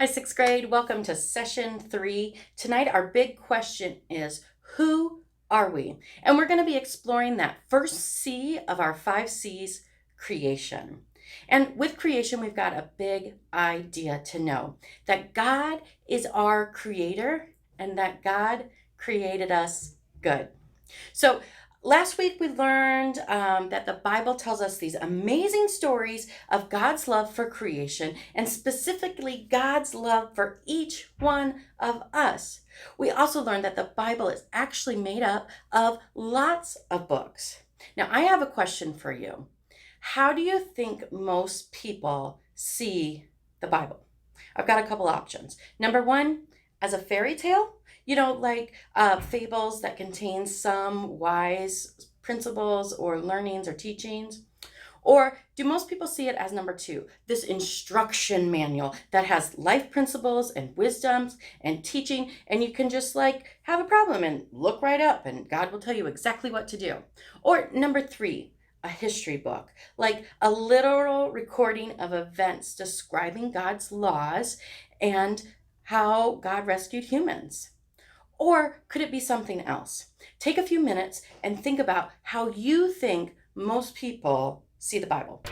Hi, sixth grade. Welcome to session 3. Tonight, our big question is, who are we? And we're going to be exploring that first C of our 5 C's, creation. And with creation, we've got a big idea to know that God is our creator and that God created us good. So last week we learned that the Bible tells us these amazing stories of God's love for creation and specifically God's love for each one of us. We also learned that the Bible is actually made up of lots of books. Now, I have a question for you. How do you think most people see the Bible? I've got a couple options. Number one, as a fairy tale, like fables that contain some wise principles or learnings or teachings? Or do most people see it as number 2, this instruction manual that has life principles and wisdoms and teaching, and you can just have a problem and look right up and God will tell you exactly what to do? Or number 3, a history book, like a literal recording of events describing God's laws and how God rescued humans? Or could it be something else? Take a few minutes and think about how you think most people see the Bible.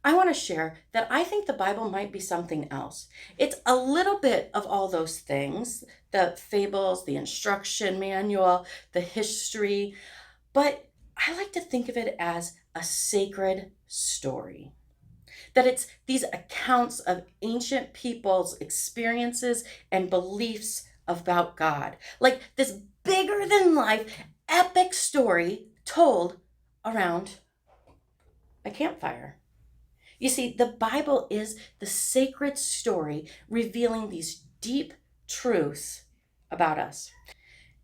I want to share that I think the Bible might be something else. It's a little bit of all those things, the fables, the instruction manual, the history, but I like to think of it as a sacred story. That it's these accounts of ancient people's experiences and beliefs about God. Like this bigger than life, epic story told around a campfire. You see, the Bible is the sacred story revealing these deep truths about us.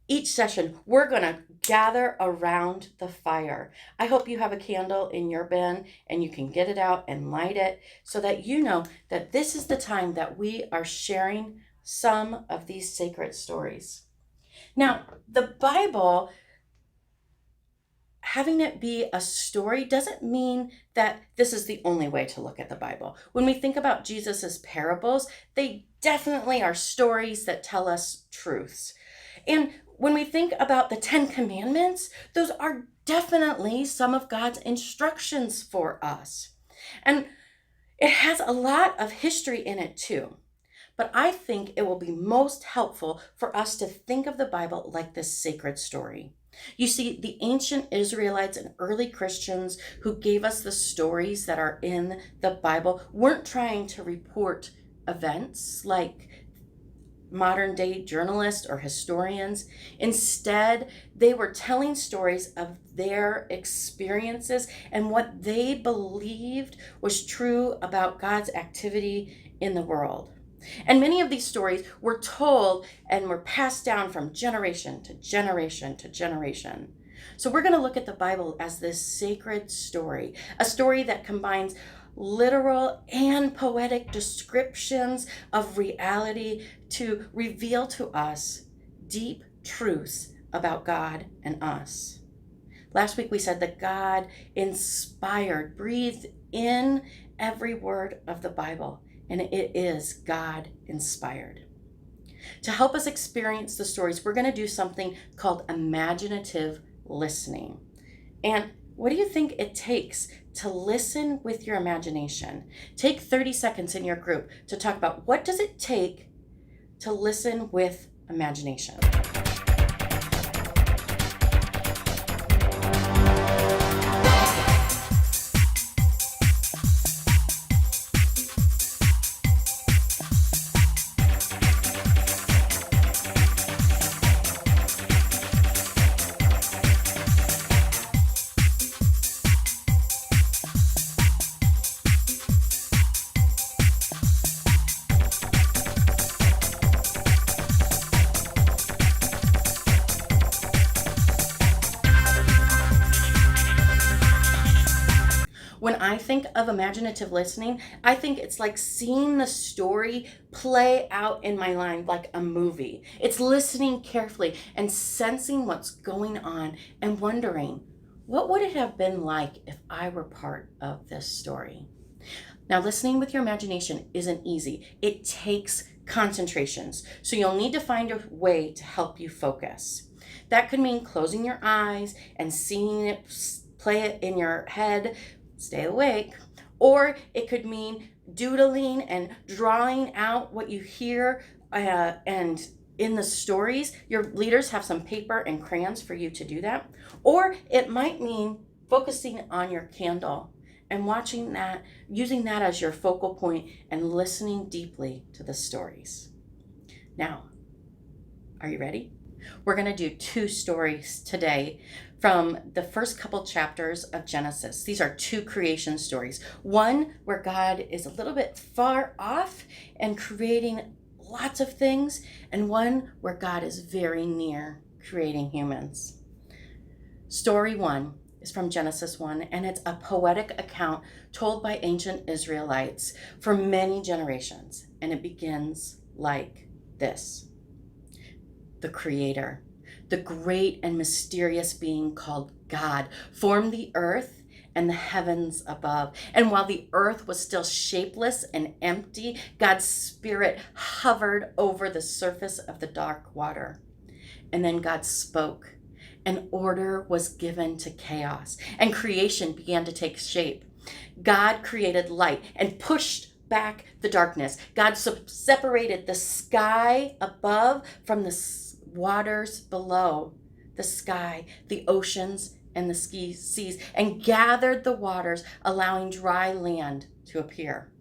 Each session, we're going to gather around the fire. I hope you have a candle in your bin and you can get it out and light it so that you know that this is the time that we are sharing some of these sacred stories. Now, the Bible, having it be a story doesn't mean that this is the only way to look at the Bible. When we think about Jesus's parables, they definitely are stories that tell us truths. And when we think about the 10 Commandments, those are definitely some of God's instructions for us. And it has a lot of history in it too. But I think it will be most helpful for us to think of the Bible like this sacred story. You see, the ancient Israelites and early Christians who gave us the stories that are in the Bible weren't trying to report events like modern day journalists or historians. Instead, they were telling stories of their experiences and what they believed was true about God's activity in the world. And many of these stories were told and were passed down from generation to generation to generation. So we're going to look at the Bible as this sacred story, a story that combines literal and poetic descriptions of reality to reveal to us deep truths about God and us. Last week we said that God inspired, breathed in every word of the Bible, and it is God inspired. To help us experience the stories, we're going to do something called imaginative listening. And what do you think it takes to listen with your imagination? Take 30 seconds in your group to talk about what does it take to listen with imagination. When I think of imaginative listening, I think it's like seeing the story play out in my mind like a movie. It's listening carefully and sensing what's going on and wondering, what would it have been like if I were part of this story? Now, listening with your imagination isn't easy. It takes concentrations. So you'll need to find a way to help you focus. That could mean closing your eyes and seeing it, play it in your head, stay awake. Or it could mean doodling and drawing out what you hear and in the stories. Your leaders have some paper and crayons for you to do that. Or it might mean focusing on your candle and watching that, using that as your focal point and listening deeply to the stories. Now, are you ready? We're going to do 2 stories today from the first couple chapters of Genesis. These are 2 creation stories. One where God is a little bit far off and creating lots of things, and one where God is very near creating humans. Story 1 is from Genesis 1, and it's a poetic account told by ancient Israelites for many generations, and it begins like this. The Creator, the great and mysterious being called God, formed the earth and the heavens above. And while the earth was still shapeless and empty, God's Spirit hovered over the surface of the dark water. And then God spoke, and order was given to chaos, and creation began to take shape. God created light and pushed back the darkness. God separated the sky above from the waters below, the sky, the oceans, and the seas, and gathered the waters, allowing dry land to appear.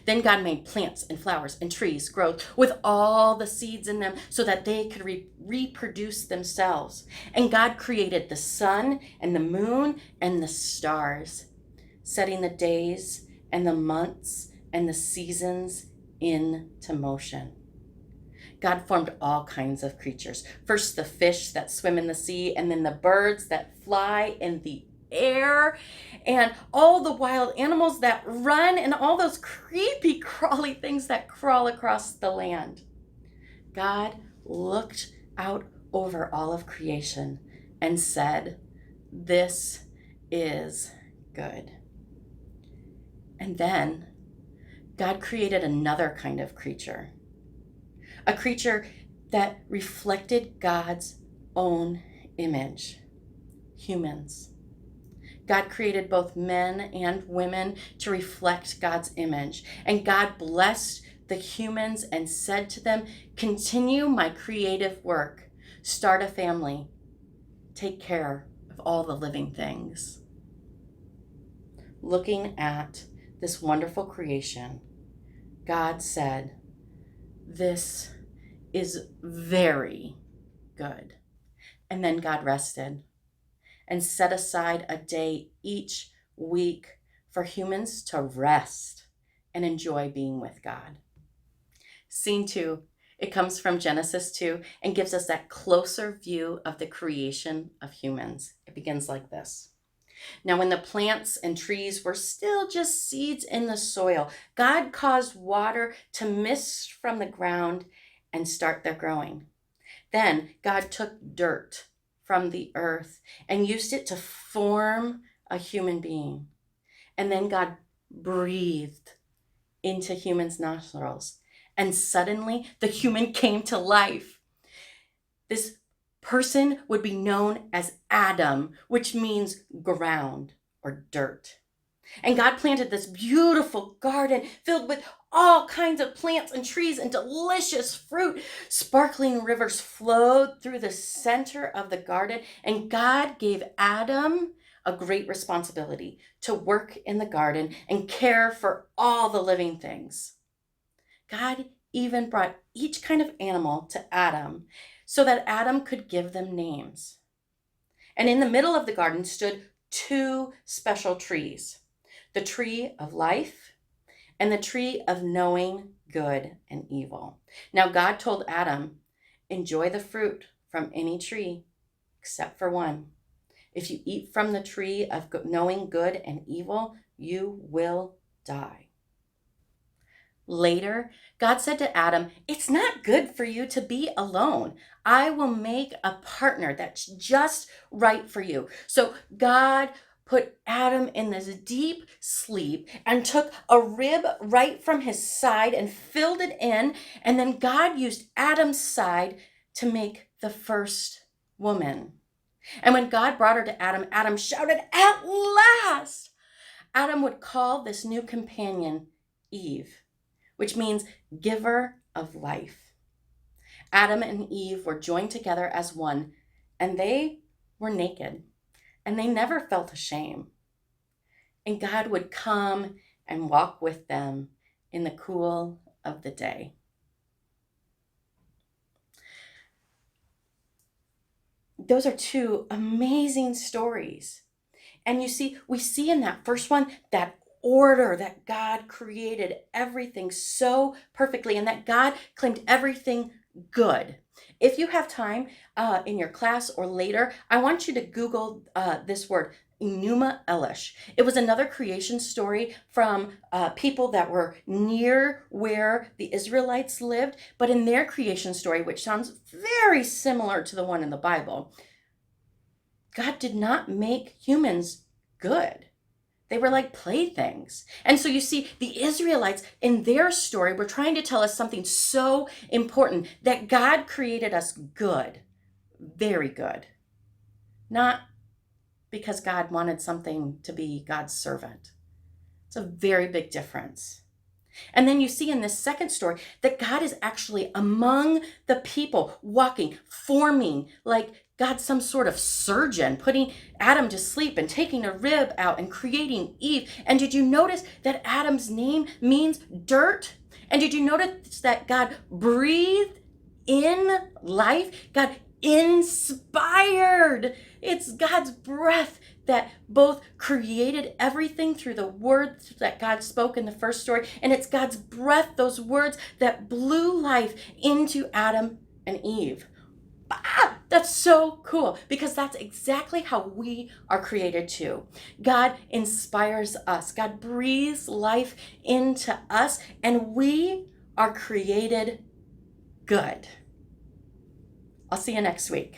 Then God made plants and flowers and trees grow with all the seeds in them so that they could reproduce themselves. And God created the sun and the moon and the stars, setting the days and the months and the seasons into motion. God formed all kinds of creatures. First, the fish that swim in the sea, and then the birds that fly in the air, and all the wild animals that run, and all those creepy, crawly things that crawl across the land. God looked out over all of creation and said, "This is good." And then God created another kind of creature. A creature that reflected God's own image, humans. God created both men and women to reflect God's image. And God blessed the humans and said to them, "Continue my creative work. Start a family. Take care of all the living things." Looking at this wonderful creation, God said, "This is very good." And then God rested and set aside a day each week for humans to rest and enjoy being with God. Scene 2, it comes from Genesis 2 and gives us that closer view of the creation of humans. It begins like this. Now, when the plants and trees were still just seeds in the soil, God caused water to mist from the ground and start their growing. Then God took dirt from the earth and used it to form a human being. And then God breathed into humans' nostrils, and suddenly the human came to life. This person would be known as Adam, which means ground or dirt. And God planted this beautiful garden filled with all kinds of plants and trees and delicious fruit. Sparkling rivers flowed through the center of the garden, and God gave Adam a great responsibility to work in the garden and care for all the living things. God even brought each kind of animal to Adam so that Adam could give them names. And in the middle of the garden stood 2 special trees, the tree of life and the tree of knowing good and evil. Now God told Adam, "Enjoy the fruit from any tree except for one. If you eat from the tree of knowing good and evil, you will die. Later, God said to Adam, "It's not good for you to be alone. I will make a partner that's just right for you." So God put Adam in this deep sleep and took a rib right from his side and filled it in. And then God used Adam's side to make the first woman. And when God brought her to Adam, Adam shouted, "At last!" Adam would call this new companion Eve, which means giver of life. Adam and Eve were joined together as one, and they were naked, and they never felt ashamed. And God would come and walk with them in the cool of the day. Those are two amazing stories. And you see, we see in that first one that order that God created everything so perfectly and that God claimed everything good. If you have time in your class or later, I want you to Google this word, Enuma Elish. It was another creation story from people that were near where the Israelites lived, but in their creation story, which sounds very similar to the one in the Bible, God did not make humans good. They were like playthings. And so you see, the Israelites in their story were trying to tell us something so important, that God created us good, very good. Not because God wanted something to be God's servant. It's a very big difference. And then you see in this second story that God is actually among the people, walking, forming, like God's some sort of surgeon, putting Adam to sleep and taking a rib out and creating Eve. And did you notice that Adam's name means dirt? And did you notice that God breathed in life? God inspired. It's God's breath that both created everything through the words that God spoke in the first story, and it's God's breath, those words, that blew life into Adam and Eve. That's so cool, because that's exactly how we are created too. God inspires us. God breathes life into us, and we are created good. I'll see you next week.